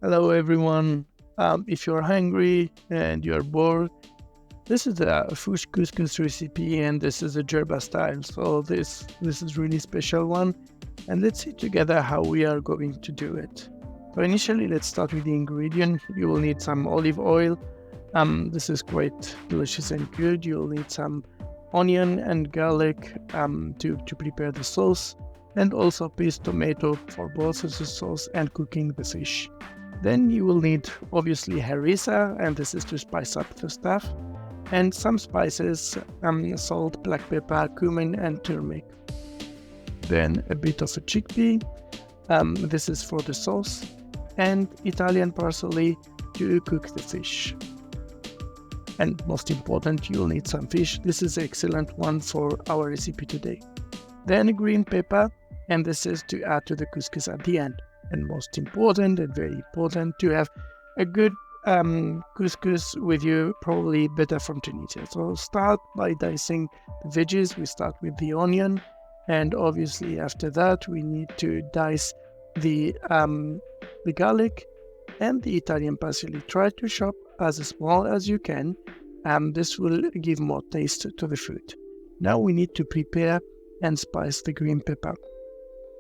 Hello everyone. If you're hungry and you're bored, this is a fish couscous recipe and this is a Djerba style. So this is really special one. And let's see together how we are going to do it. So initially, let's start with the ingredient. You will need some olive oil. This is quite delicious and good. You'll need some onion and garlic to prepare the sauce, and also paste tomato for both the sauce and cooking the fish. Then you will need obviously harissa, and this is to spice up the stuff, and some spices, salt, black pepper, cumin, and turmeric. Then a bit of a chickpea, this is for the sauce, and Italian parsley to cook the fish. And most important, you'll need some fish. This is an excellent one for our recipe today. Then green pepper, and this is to add to the couscous at the end. And most important and very important, to have a good couscous with you, probably better from Tunisia. So start by dicing the veggies. We start with the onion, and obviously after that we need to dice the garlic and the Italian parsley. Try to chop as small as you can. This will give more taste to the food. Now we need to prepare and spice the green pepper.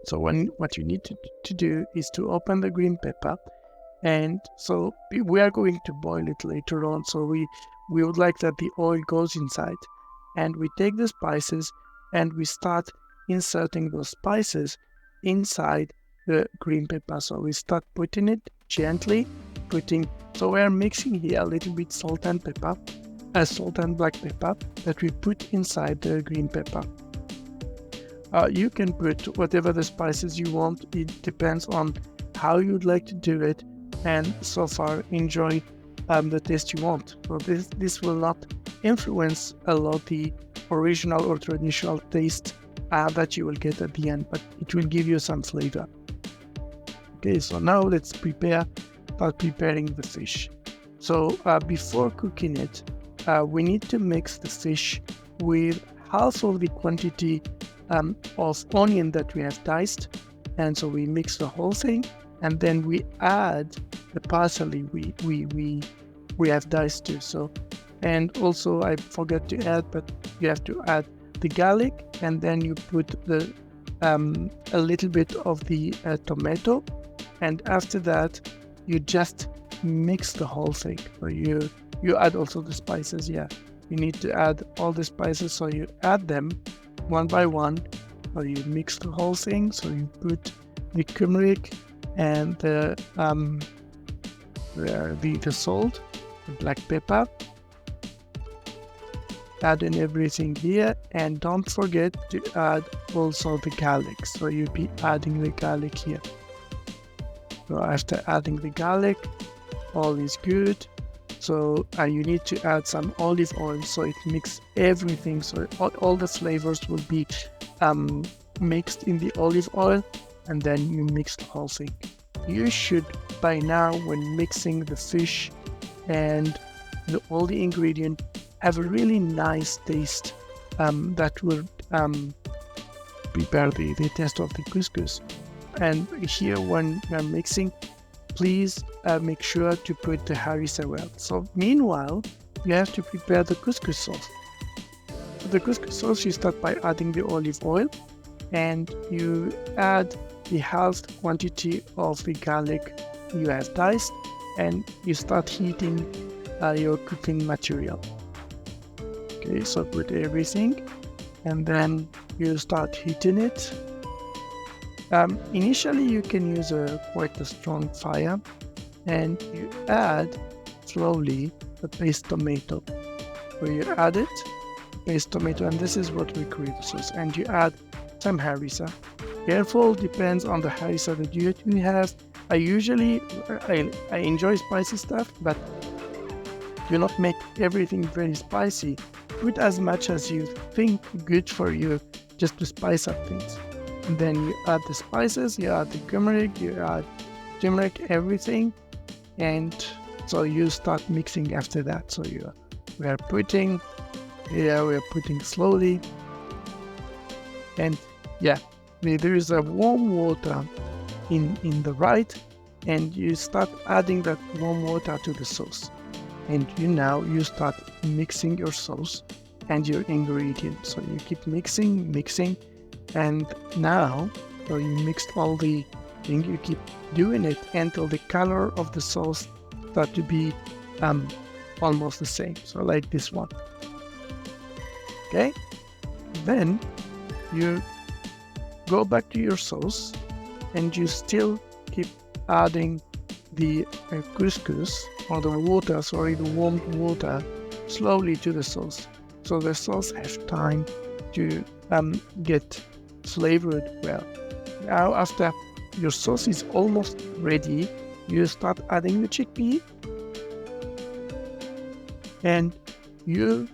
So what you need to do is to open the green pepper, and so we are going to boil it later on. So we would like that the oil goes inside, and we take the spices and we start inserting those spices inside the green pepper. So we start putting it gently, so we are mixing here a little bit salt and pepper, salt and black pepper that we put inside the green pepper. You can put whatever the spices you want. It depends on how you'd like to do it, and so far enjoy the taste you want. So this will not influence a lot the original or traditional taste that you will get at the end, but it will give you some flavor. Okay, so now let's start preparing the fish. So before cooking it, we need to mix the fish with half of the quantity of onion that we have diced, and so we mix the whole thing, and then we add the parsley we have diced too. So, and also I forgot to add, but you have to add the garlic, and then you put the a little bit of the tomato, and after that you just mix the whole thing. So you add also the spices. Yeah, you need to add all the spices, so you add them one by one. So you mix the whole thing. So you put the turmeric and the salt, the black pepper, add in everything here, and don't forget to add also the garlic. So you'll be adding the garlic here. So after adding the garlic, all is good. So you need to add some olive oil, so it mixes everything. So all the flavors will be mixed in the olive oil, and then you mix the whole thing. You should by now, when mixing the fish and all the ingredients, have a really nice taste that will prepare the taste of the couscous. And here when you're mixing, please make sure to put the harissa well. So meanwhile, you have to prepare the couscous sauce. The couscous sauce, you start by adding the olive oil, and you add the half quantity of the garlic you have diced, and you start heating your cooking material. Okay, so put everything, and then you start heating it. Initially, you can use quite a strong fire, and you add slowly the paste tomato. So you add it, paste tomato, and this is what we create the sauce. And you add some harissa. Careful, depends on the harissa that you have. I enjoy spicy stuff, but do not make everything very spicy. Put as much as you think good for you, just to spice up things. And then you add the spices, you add the turmeric, everything, and so you start mixing after that. So we are putting slowly, and yeah, there is a warm water in the right, and you start adding that warm water to the sauce. And you start mixing your sauce and your ingredients. So you keep mixing, and now so you mixed all the thing. You keep doing it until the color of the sauce start to be almost the same. So like this one. Okay. Then you go back to your sauce, and you still keep adding the couscous or the warm water slowly to the sauce, so the sauce has time to get flavored well. Now after your sauce is almost ready, you start adding the chickpea, and you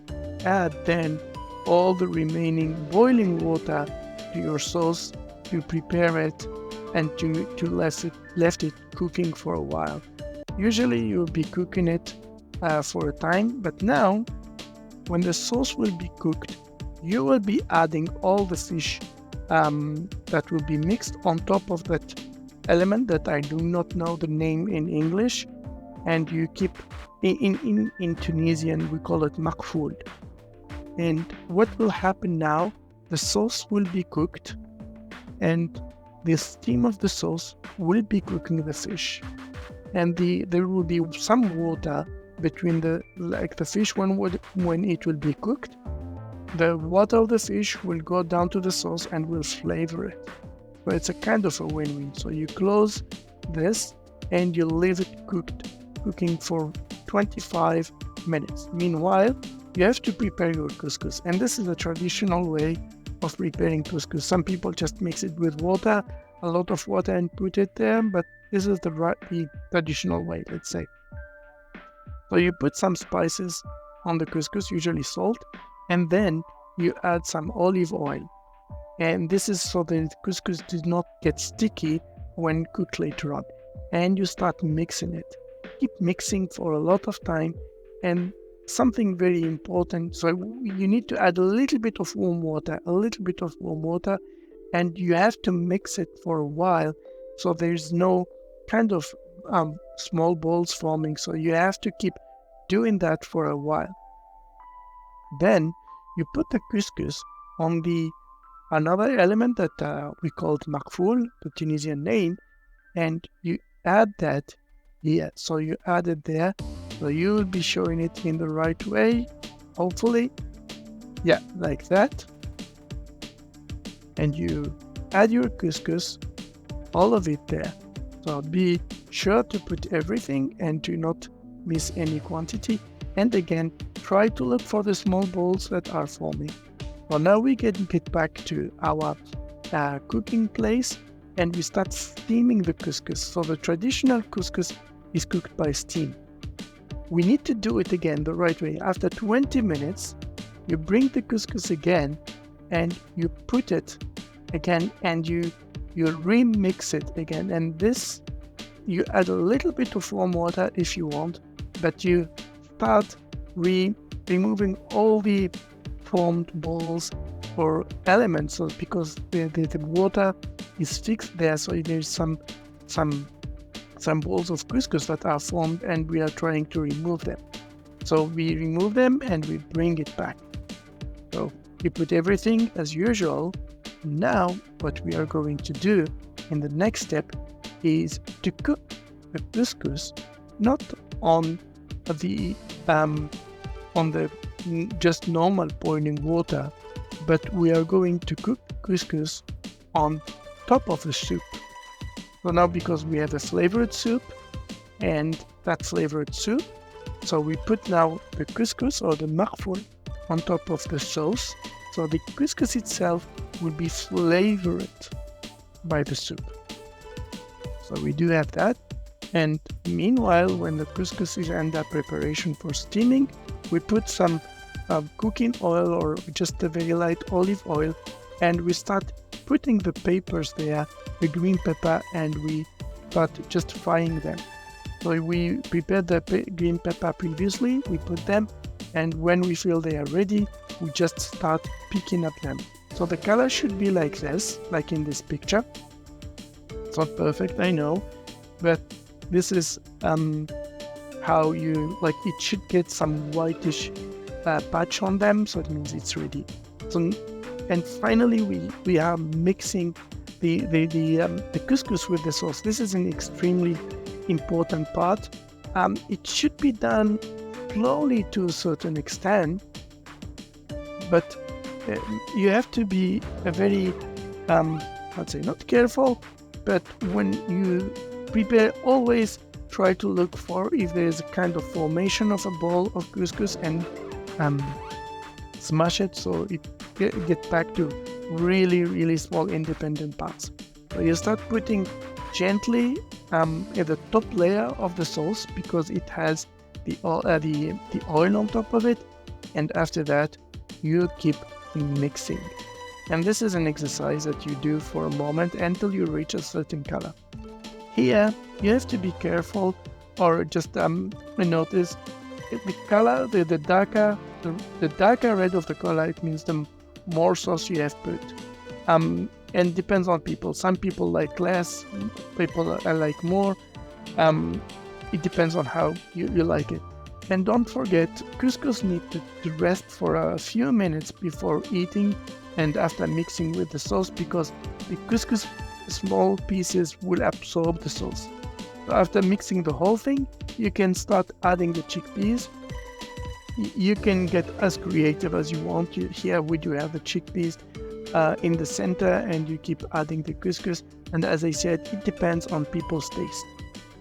add then all the remaining boiling water to your sauce to prepare it and to left it cooking for a while. Usually you'll be cooking it for a time, but now when the sauce will be cooked, you will be adding all the fish that will be mixed on top of that element that I do not know the name in English, and you keep in Tunisian we call it makfoul. And what will happen now, the sauce will be cooked, and the steam of the sauce will be cooking the fish, and there will be some water between the fish when it will be cooked. The water of the fish will go down to the sauce and will flavor it. So it's a kind of a win-win. So you close this and you leave it cooking for 25 minutes. Meanwhile, you have to prepare your couscous, and this is a traditional way of preparing couscous. Some people just mix it with water, a lot of water, and put it there, but this is the traditional way, let's say. So you put some spices on the couscous, usually salt, and then you add some olive oil. And this is so that the couscous does not get sticky when cooked later on. And you start mixing it. Keep mixing for a lot of time. And something very important, so you need to add a little bit of warm water, and you have to mix it for a while so there's no kind of small balls forming. So you have to keep doing that for a while. Then you put the couscous on another element that we called makfoul, the Tunisian name, and you add that here. So you add it there. So you will be showing it in the right way, hopefully. Yeah, like that. And you add your couscous, all of it there. So be sure to put everything and do not miss any quantity. And again, try to look for the small balls that are forming. Well, now we get back to our cooking place, and we start steaming the couscous. So the traditional couscous is cooked by steam. We need to do it again the right way. After 20 minutes, you bring the couscous again, and you put it again, and you remix it again. And this, you add a little bit of warm water if you want, but you start removing all the formed balls or elements, so because the water is fixed there, so there's some balls of couscous that are formed, and we are trying to remove them. So we remove them and we bring it back. So you put everything as usual. Now what we are going to do in the next step is to cook the couscous not on the just normal boiling water, but we are going to cook couscous on top of the soup. So now, because we have a flavored soup, and that flavored soup, so we put now the couscous or the makfoul on top of the sauce. So the couscous itself will be flavored by the soup. So we do have that. And meanwhile, when the couscous is under preparation for steaming, we put some cooking oil or just a very light olive oil, and we start putting the peppers there, the green pepper, and we start just frying them. So we prepared the green pepper previously, we put them, and when we feel they are ready, we just start picking up them. So the color should be like this, like in this picture. It's not perfect, I know, but this is how you like. It should get some whitish patch on them, so it means it's ready. So, and finally we are mixing the couscous with the sauce. This is an extremely important part. It should be done slowly to a certain extent, but you have to be a very I'd say not careful, but when you prepare, always try to look for if there's a kind of formation of a ball of couscous and smash it so it get back to really small independent parts. So you start putting gently at the top layer of the sauce because it has the oil on top of it, and after that you keep mixing. And this is an exercise that you do for a moment until you reach a certain color. Here you have to be careful, or just notice the color, the darker red of the color. It means the more sauce you have put. And depends on people. Some people like less, people like more. It depends on how you like it. And don't forget, couscous needs to rest for a few minutes before eating and after mixing with the sauce, because the couscous small pieces will absorb the sauce. So after mixing the whole thing, you can start adding the chickpeas. You can get as creative as you want. Here we do have the chickpeas in the center, and you keep adding the couscous. And as I said, it depends on people's taste.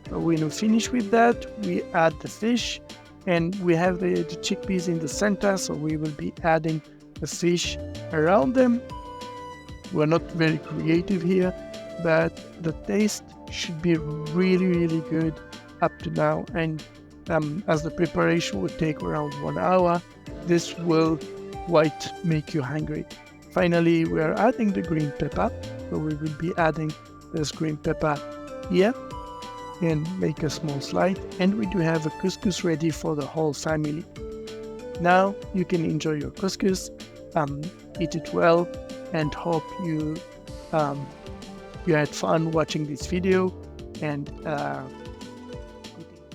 So when we finish with that, we add the fish, and we have the chickpeas in the center, so we will be adding the fish around them. We're not very creative here, but the taste should be really good up to now. And as the preparation will take around 1 hour, this will quite make you hungry. Finally, we are adding the green pepper, so we will be adding this green pepper here and make a small slide, and we do have a couscous ready for the whole family. Now you can enjoy your couscous, eat it well, and hope you had fun watching this video, and